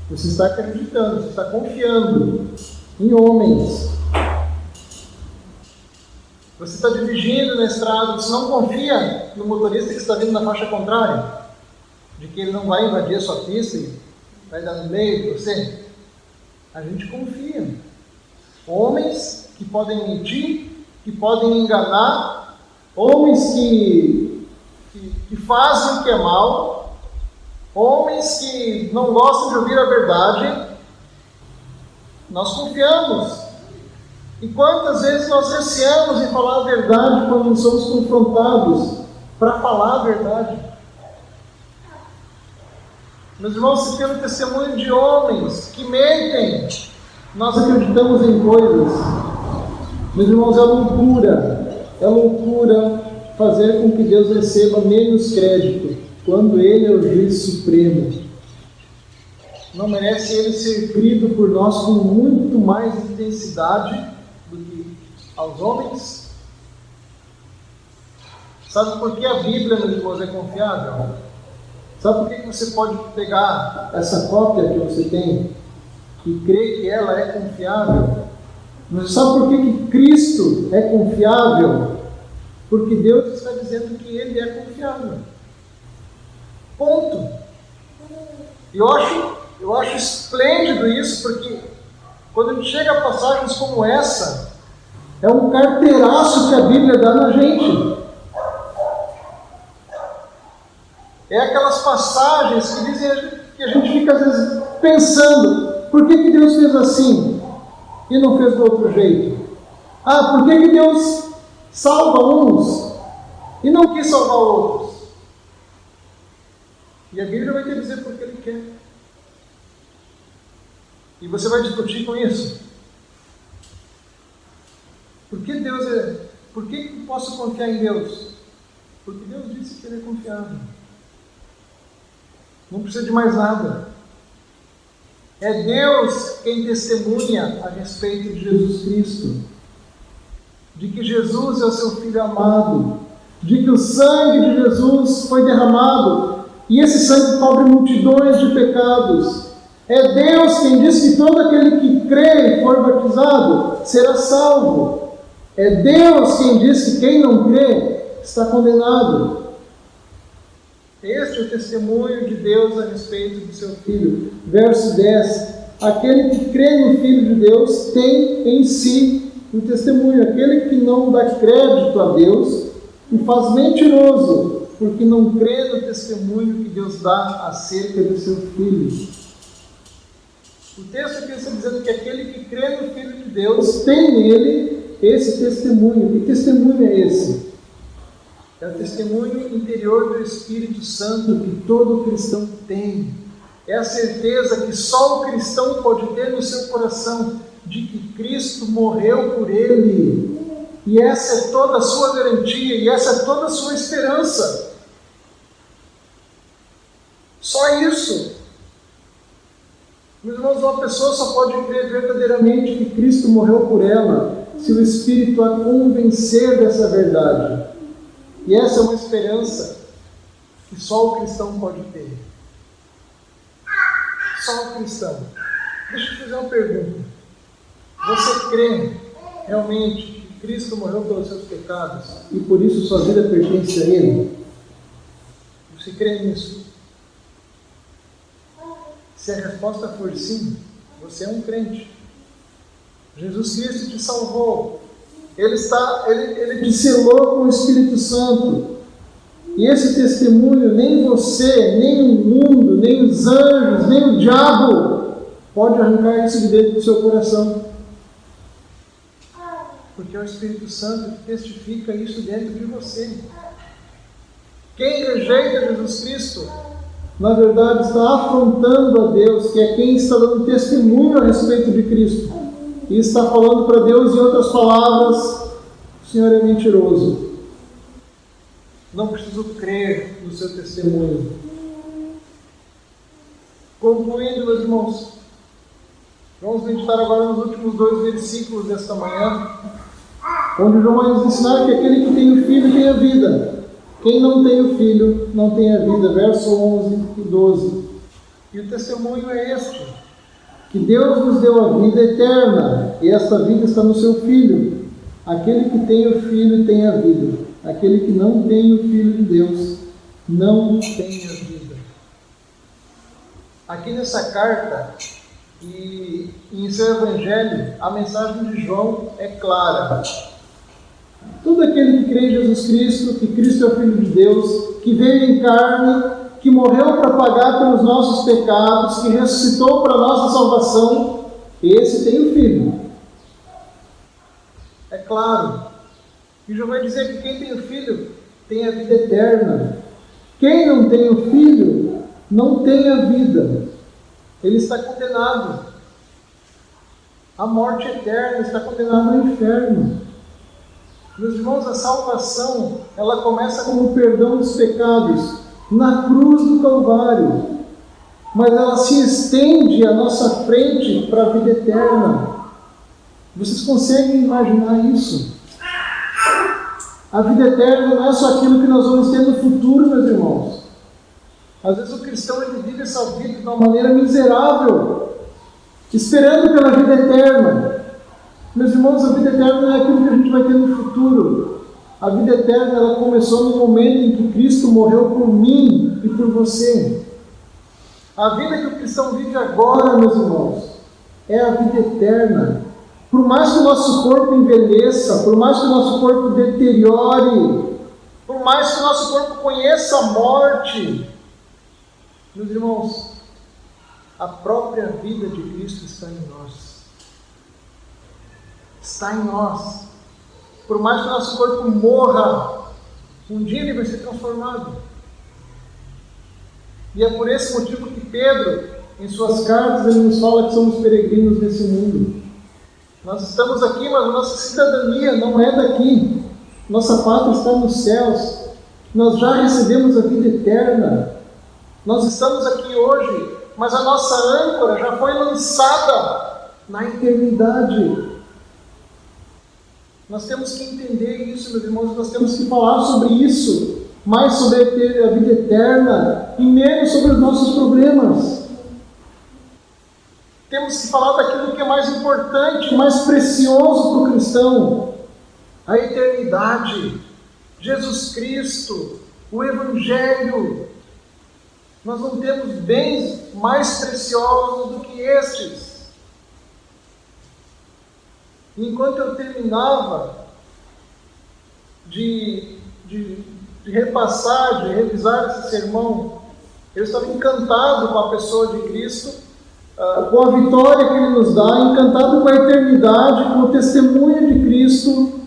Você está acreditando, você está confiando em homens. Você está dirigindo na estrada, você não confia no motorista que está vindo na faixa contrária, de que ele não vai invadir a sua pista e vai dar no meio de você. A gente confia. Homens que podem mentir, que podem enganar, homens que fazem o que é mal, homens que não gostam de ouvir a verdade. Nós confiamos. E quantas vezes nós receamos em falar a verdade quando não somos confrontados para falar a verdade? Meus irmãos, se pelo testemunho de homens que mentem, nós acreditamos em coisas. Meus irmãos, é loucura fazer com que Deus receba menos crédito quando Ele é o juiz supremo. Não merece Ele ser crido por nós com muito mais intensidade do que aos homens? Sabe por que a Bíblia, meus irmãos, é confiável? Sabe por que você pode pegar essa cópia que você tem e crer que ela é confiável? Mas sabe por que Cristo é confiável? Porque Deus está dizendo que Ele é confiável. Ponto. Eu acho esplêndido isso, porque quando a gente chega a passagens como essa, é um carteiraço que a Bíblia dá na gente. É aquelas passagens que dizem que a gente fica às vezes pensando: por que Deus fez assim e não fez do outro jeito? Por que Deus salva uns e não quis salvar outros? E a Bíblia vai te dizer porque Ele quer. E você vai discutir com isso. Por que eu posso confiar em Deus? Porque Deus disse que Ele é confiável. Não precisa de mais nada. É Deus quem testemunha a respeito de Jesus Cristo, de que Jesus é o seu Filho amado, de que o sangue de Jesus foi derramado, e esse sangue cobre multidões de pecados. É Deus quem diz que todo aquele que crê e for batizado será salvo. É Deus quem diz que quem não crê está condenado. Este é o testemunho de Deus a respeito do seu Filho. Verso 10: aquele que crê no Filho de Deus tem em si um testemunho. Aquele que não dá crédito a Deus o faz mentiroso, porque não crê no testemunho que Deus dá acerca do seu Filho. O texto aqui está dizendo que aquele que crê no Filho de Deus tem nele esse testemunho. Que testemunho é esse? É o testemunho interior do Espírito Santo que todo cristão tem. É a certeza que só o cristão pode ter no seu coração de que Cristo morreu por ele. E essa é toda a sua garantia, e essa é toda a sua esperança. Só isso. Meus irmãos, uma pessoa só pode crer verdadeiramente que Cristo morreu por ela se o Espírito a convencer dessa verdade. E essa é uma esperança que só o cristão pode ter. Só o cristão. Deixa eu te fazer uma pergunta. Você crê realmente que Cristo morreu pelos seus pecados e por isso sua vida pertence a Ele? Você crê nisso? Se a resposta for sim, você é um crente. Jesus Cristo te salvou. Ele te selou com o Espírito Santo. E esse testemunho, nem você, nem o mundo, nem os anjos, nem o diabo pode arrancar isso de dentro do seu coração. Porque é o Espírito Santo que testifica isso dentro de você. Quem rejeita Jesus Cristo, na verdade está afrontando a Deus, que é quem está dando testemunho a respeito de Cristo. E está falando para Deus, em outras palavras, o Senhor é mentiroso. Não preciso crer no seu testemunho. Concluindo, meus irmãos, vamos meditar agora nos últimos 2 versículos desta manhã, onde João vai nos ensinar que aquele que tem o Filho tem a vida. Quem não tem o Filho não tem a vida. Verso 11 e 12. E o testemunho é este: que Deus nos deu a vida eterna, e esta vida está no seu Filho. Aquele que tem o Filho tem a vida. Aquele que não tem o Filho de Deus não tem a vida. Aqui nessa carta e em seu Evangelho, a mensagem de João é clara. Todo aquele que crê em Jesus Cristo, que Cristo é o Filho de Deus, que veio em carne, que morreu para pagar pelos nossos pecados, que ressuscitou para a nossa salvação, esse tem o Filho. É claro. E João vai dizer que quem tem o Filho tem a vida eterna. Quem não tem o Filho não tem a vida. Ele está condenado à morte eterna, está condenado ao inferno. Meus irmãos, a salvação, ela começa com o perdão dos pecados na cruz do Calvário, mas ela se estende à nossa frente para a vida eterna. Vocês conseguem imaginar isso? A vida eterna não é só aquilo que nós vamos ter no futuro, meus irmãos. Às vezes o cristão ele vive essa vida de uma maneira miserável, esperando pela vida eterna. Meus irmãos, a vida eterna não é aquilo que a gente vai ter no futuro. A vida eterna ela começou no momento em que Cristo morreu por mim e por você. A vida que o cristão vive agora, meus irmãos, é a vida eterna. Por mais que o nosso corpo envelheça, por mais que o nosso corpo deteriore, por mais que o nosso corpo conheça a morte, meus irmãos, a própria vida de Cristo está em nós. Está em nós. Por mais que o nosso corpo morra, um dia ele vai ser transformado. E é por esse motivo que Pedro, em suas cartas, ele nos fala que somos peregrinos nesse mundo. Nós estamos aqui, mas a nossa cidadania não é daqui. Nossa pátria está nos céus. Nós já recebemos a vida eterna. Nós estamos aqui hoje, mas a nossa âncora já foi lançada na eternidade. Nós temos que entender isso, meus irmãos, nós temos que falar sobre isso, mais sobre a vida eterna e menos sobre os nossos problemas. Temos que falar daquilo que é mais importante, mais precioso para o cristão: a eternidade, Jesus Cristo, o Evangelho. Nós não temos bens mais preciosos do que estes. Enquanto eu terminava de repassar, de revisar esse sermão, eu estava encantado com a pessoa de Cristo, com a vitória que Ele nos dá, encantado com a eternidade, com o testemunho de Cristo.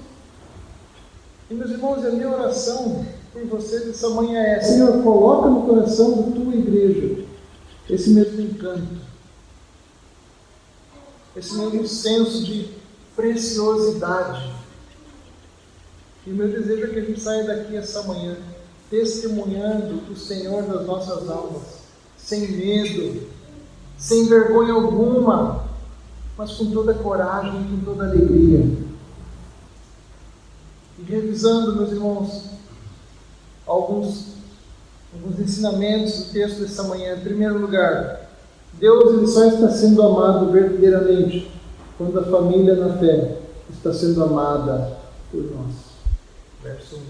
E, meus irmãos, a minha oração por vocês essa manhã é: Senhor, coloca no coração da Tua igreja esse mesmo encanto, esse mesmo senso de preciosidade. E o meu desejo é que a gente saia daqui essa manhã testemunhando o Senhor das nossas almas, sem medo, sem vergonha alguma, mas com toda coragem, com toda alegria. E revisando, meus irmãos, alguns ensinamentos do texto dessa manhã. Em primeiro lugar, Deus ele só está sendo amado verdadeiramente quando a família na fé está sendo amada por nós. Verso 1.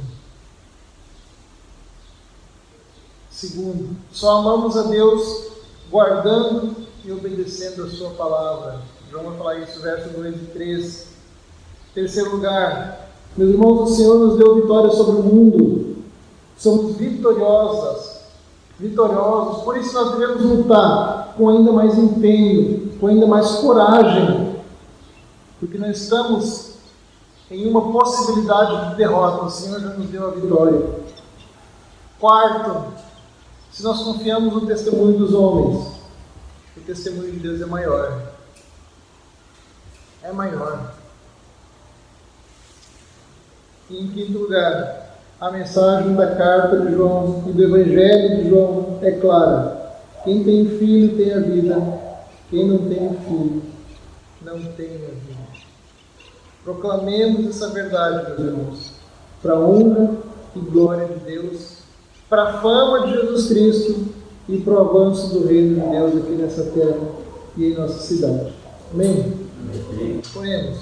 Segundo, só amamos a Deus guardando e obedecendo a sua palavra. João vai falar isso, verso 2 e 3. Terceiro lugar, meus irmãos, o Senhor nos deu vitória sobre o mundo. Somos vitoriosos, por isso nós devemos lutar com ainda mais empenho, com ainda mais coragem, porque nós estamos em uma possibilidade de derrota. O Senhor já nos deu a vitória. Quarto, se nós confiamos no testemunho dos homens, o testemunho de Deus é maior. É maior. E em quinto lugar, a mensagem da carta de João e do Evangelho de João é clara. Quem tem filho tem a vida. Quem não tem filho não tem a vida. Proclamemos essa verdade, meus irmãos, para a honra e glória de Deus, para a fama de Jesus Cristo e para o avanço do reino de Deus aqui nessa terra e em nossa cidade. Amém? Amém. Oremos.